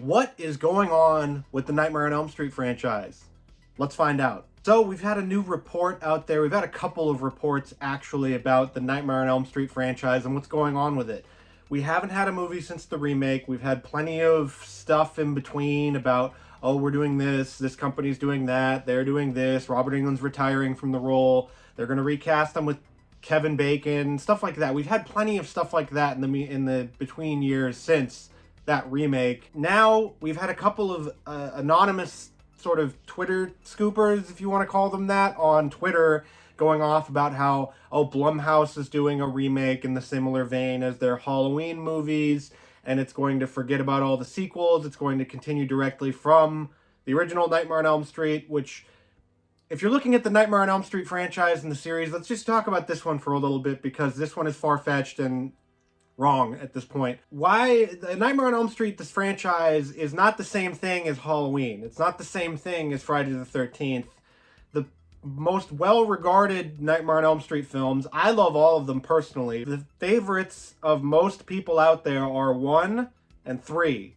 What is going on with the Nightmare on Elm Street franchise? Let's find out. So we've had a new report out there. We've had a couple of reports actually about the Nightmare on Elm Street franchise and what's going on with it. We haven't had a movie since the remake. We've had plenty of stuff in between about, oh, we're doing this company's doing that, they're doing this, Robert Englund's retiring from the role, they're going to recast him with Kevin Bacon, stuff like that. We've had plenty of stuff like that in the between years since that remake. Now we've had a couple of anonymous sort of Twitter scoopers, if you want to call them that, on Twitter going off about how, oh, Blumhouse is doing a remake in the similar vein as their Halloween movies, and it's going to forget about all the sequels. It's going to continue directly from the original Nightmare on Elm Street, which, if you're looking at the Nightmare on Elm Street franchise and the series, let's just talk about this one for a little bit, because this one is far-fetched and wrong at this point. Why the Nightmare on Elm Street, this franchise, is not the same thing as Halloween. It's not the same thing as Friday the 13th. The most well-regarded Nightmare on Elm Street films, I love all of them personally. The favorites of most people out there are 1 and 3.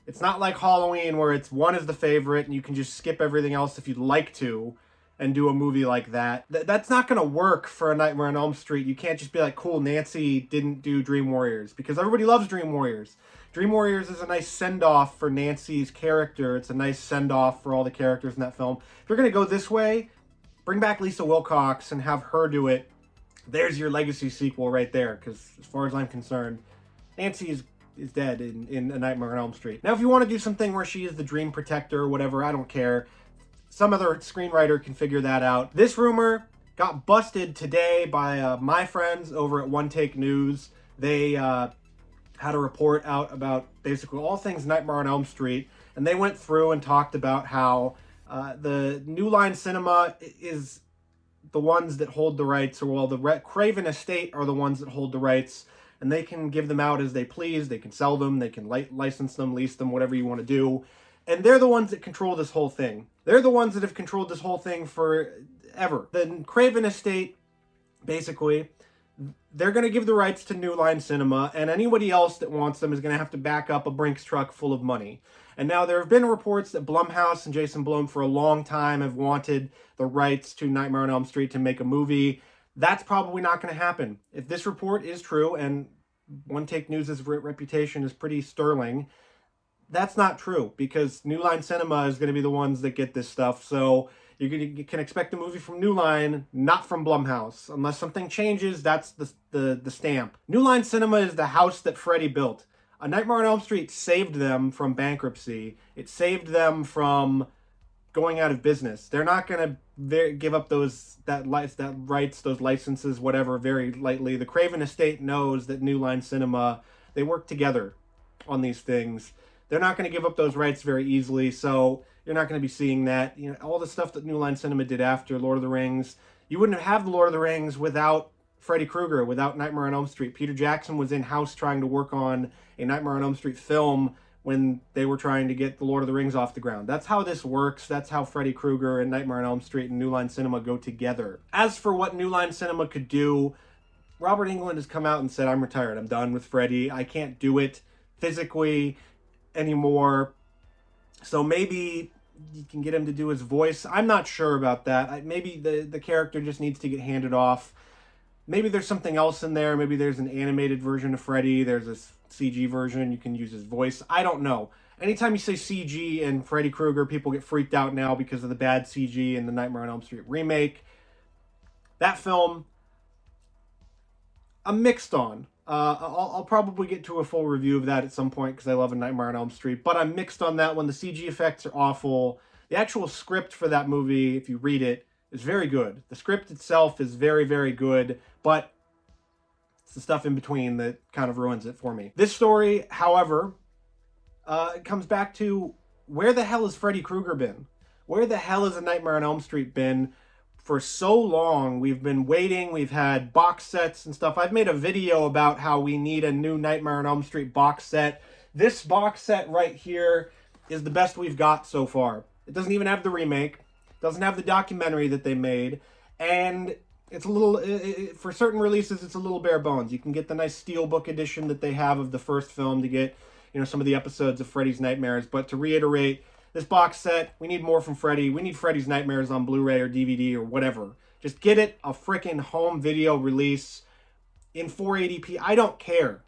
It's not like Halloween where it's 1 is the favorite and you can just skip everything else if you'd like to and do a movie like that. That's not going to work for a Nightmare on Elm Street. You can't just be like, cool, Nancy didn't do Dream Warriors, because everybody loves Dream Warriors. Dream Warriors is a nice send-off for Nancy's character. It's a nice send-off for all the characters in that film. If you're going to go this way, bring back Lisa Wilcox and have her do it. There's your legacy sequel right there, because as far as I'm concerned, Nancy is dead in A Nightmare on Elm Street. Now, if you want to do something where she is the dream protector or whatever, I don't care. Some other screenwriter can figure that out. This rumor got busted today by my friends over at One Take News. They had a report out about basically all things Nightmare on Elm Street, and they went through and talked about how the New Line Cinema is the ones that hold the rights, or well, the Craven estate are the ones that hold the rights, and they can give them out as they please. They can sell them, they can license them, lease them, whatever you want to do. And they're the ones that control this whole thing. They're the ones that have controlled this whole thing forever. The Craven estate, basically, they're going to give the rights to New Line Cinema, and anybody else that wants them is going to have to back up a Brinks truck full of money. And now there have been reports that Blumhouse and Jason Blum for a long time have wanted the rights to Nightmare on Elm Street to make a movie. That's probably not going to happen. If this report is true, and One Take News' reputation is pretty sterling, that's not true, because New Line Cinema is going to be the ones that get this stuff. So you can expect a movie from New Line, not from Blumhouse. Unless something changes, that's the stamp. New Line Cinema is the house that Freddy built. A Nightmare on Elm Street saved them from bankruptcy. It saved them from going out of business. They're not going to give up that rights, those licenses, whatever, very lightly. The Craven estate knows that New Line Cinema, they work together on these things. They're not going to give up those rights very easily, so you're not going to be seeing that. You know, all the stuff that New Line Cinema did after Lord of the Rings, you wouldn't have the Lord of the Rings without Freddy Krueger, without Nightmare on Elm Street. Peter Jackson was in-house trying to work on a Nightmare on Elm Street film when they were trying to get the Lord of the Rings off the ground. That's how this works. That's how Freddy Krueger and Nightmare on Elm Street and New Line Cinema go together. As for what New Line Cinema could do, Robert Englund has come out and said, I'm retired. I'm done with Freddy. I can't do it physically anymore. So maybe you can get him to do his voice. I'm not sure about that. Maybe the character just needs to get handed off. Maybe there's something else in there. Maybe there's an animated version of Freddy. There's a CG version. You can use his voice. I don't know. Anytime you say CG and Freddy Krueger, people get freaked out now because of the bad CG in the Nightmare on Elm Street remake. That film, I'm mixed on. I'll probably get to a full review of that at some point because I love A Nightmare on Elm Street, but I'm mixed on that one. The CG effects are awful. The actual script for that movie, if you read it, is very good. The script itself is very, very good, but it's the stuff in between that kind of ruins it for me. This story, however, it comes back to, where the hell has Freddy Krueger been? Where the hell has A Nightmare on Elm Street been? For so long, we've been waiting. We've had box sets and stuff. I've made a video about how we need a new Nightmare on Elm Street box set. This box set right here is the best we've got so far. It doesn't even have the remake. It doesn't have the documentary that they made. And it's a little, for certain releases, it's a little bare bones. You can get the nice steelbook edition that they have of the first film to get you know, some of the episodes of Freddy's Nightmares. But to reiterate, this box set, we need more from Freddy. We need Freddy's Nightmares on Blu-ray or DVD or whatever. Just get it a freaking home video release in 480p. I don't care.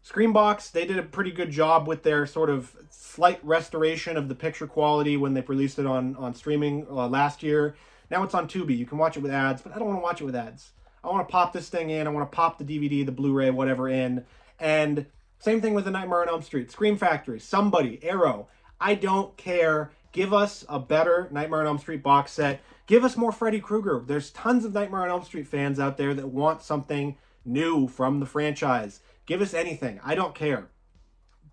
Screambox, they did a pretty good job with their sort of slight restoration of the picture quality when they released it on streaming last year. Now it's on Tubi. You can watch it with ads, but I don't want to watch it with ads. I want to pop this thing in. I want to pop the DVD, the Blu-ray, whatever in. And same thing with the Nightmare on Elm Street. Scream Factory, somebody, Arrow. I don't care. Give us a better Nightmare on Elm Street box set. Give us more Freddy Krueger. There's tons of Nightmare on Elm Street fans out there that want something new from the franchise. Give us anything. I don't care.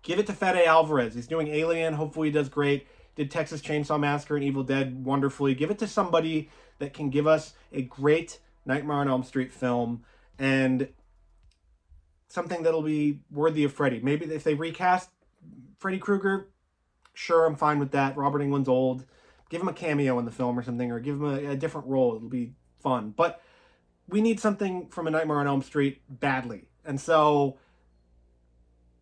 Give it to Fede Alvarez. He's doing Alien. Hopefully he does great. Did Texas Chainsaw Massacre and Evil Dead wonderfully. Give it to somebody that can give us a great Nightmare on Elm Street film and something that'll be worthy of Freddy. Maybe if they recast Freddy Krueger, sure, I'm fine with that. Robert Englund's old. Give him a cameo in the film or something, or give him a different role. It'll be fun. But we need something from A Nightmare on Elm Street badly. And so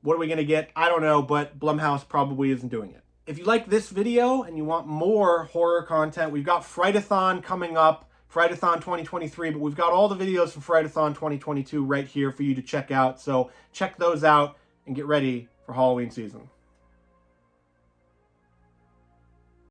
what are we going to get? I don't know, but Blumhouse probably isn't doing it. If you like this video and you want more horror content, we've got Frightathon coming up, Frightathon 2023, but we've got all the videos from Frightathon 2022 right here for you to check out. So check those out and get ready for Halloween season.